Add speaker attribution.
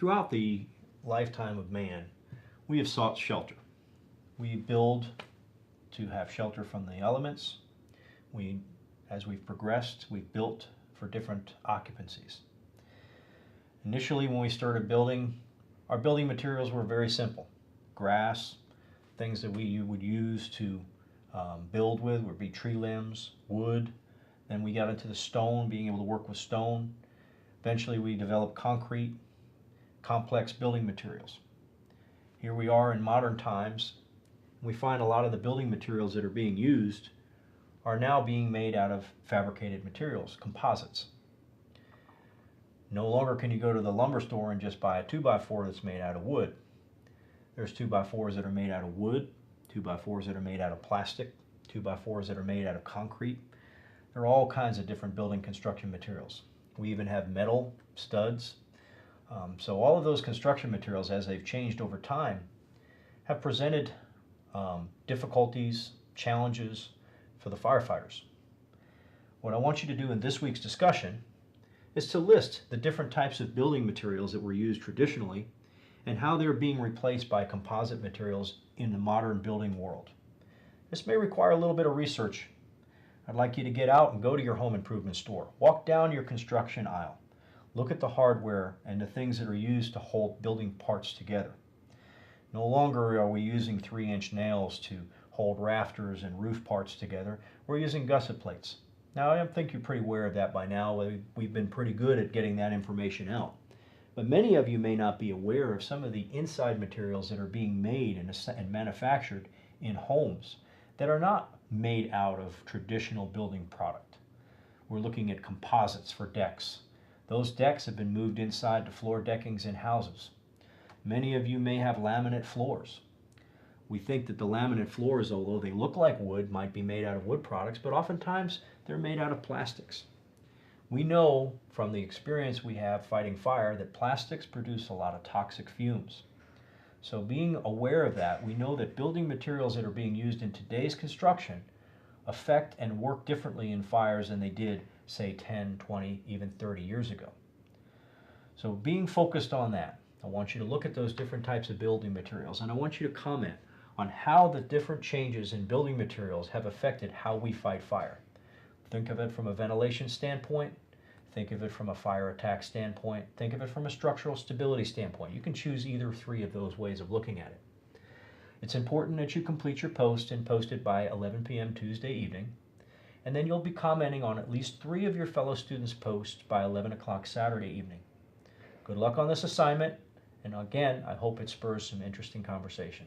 Speaker 1: Throughout the lifetime of man, we have sought shelter. We build to have shelter from the elements. As we've progressed, we've built for different occupancies. Initially, when we started building, our building materials were very simple. Grass, things that we would use to build with would be tree limbs, wood. Then we got into the stone, being able to work with stone. Eventually, we developed concrete, complex building materials. Here we are in modern times. We find a lot of the building materials that are being used are now being made out of fabricated materials, composites. No longer can you go to the lumber store and just buy a 2x4 that's made out of wood. There's 2x4s that are made out of wood, 2x4s that are made out of plastic, 2x4s that are made out of concrete. There are all kinds of different building construction materials. We even have metal studs. So all of those construction materials, as they've changed over time, have presented difficulties, challenges for the firefighters. What I want you to do in this week's discussion is to list the different types of building materials that were used traditionally and how they're being replaced by composite materials in the modern building world. This may require a little bit of research. I'd like you to get out and go to your home improvement store. Walk down your construction aisle. Look at the hardware and the things that are used to hold building parts together. No longer are we using 3-inch nails to hold rafters and roof parts together. We're using gusset plates. Now, I think you're pretty aware of that by now. We've been pretty good at getting that information out. But many of you may not be aware of some of the inside materials that are being made and manufactured in homes that are not made out of traditional building product. We're looking at composites for decks. Those decks have been moved inside to floor deckings in houses. Many of you may have laminate floors. We think that the laminate floors, although they look like wood, might be made out of wood products, but oftentimes they're made out of plastics. We know from the experience we have fighting fire that plastics produce a lot of toxic fumes. So being aware of that, we know that building materials that are being used in today's construction affect and work differently in fires than they did, say, 10, 20, even 30 years ago. So being focused on that, I want you to look at those different types of building materials, and I want you to comment on how the different changes in building materials have affected how we fight fire. Think of it from a ventilation standpoint. Think of it from a fire attack standpoint. Think of it from a structural stability standpoint. You can choose either 3 of those ways of looking at it. It's important that you complete your post and post it by 11 p.m. Tuesday evening. And then you'll be commenting on at least 3 of your fellow students' posts by 11 o'clock Saturday evening. Good luck on this assignment. And again, I hope it spurs some interesting conversation.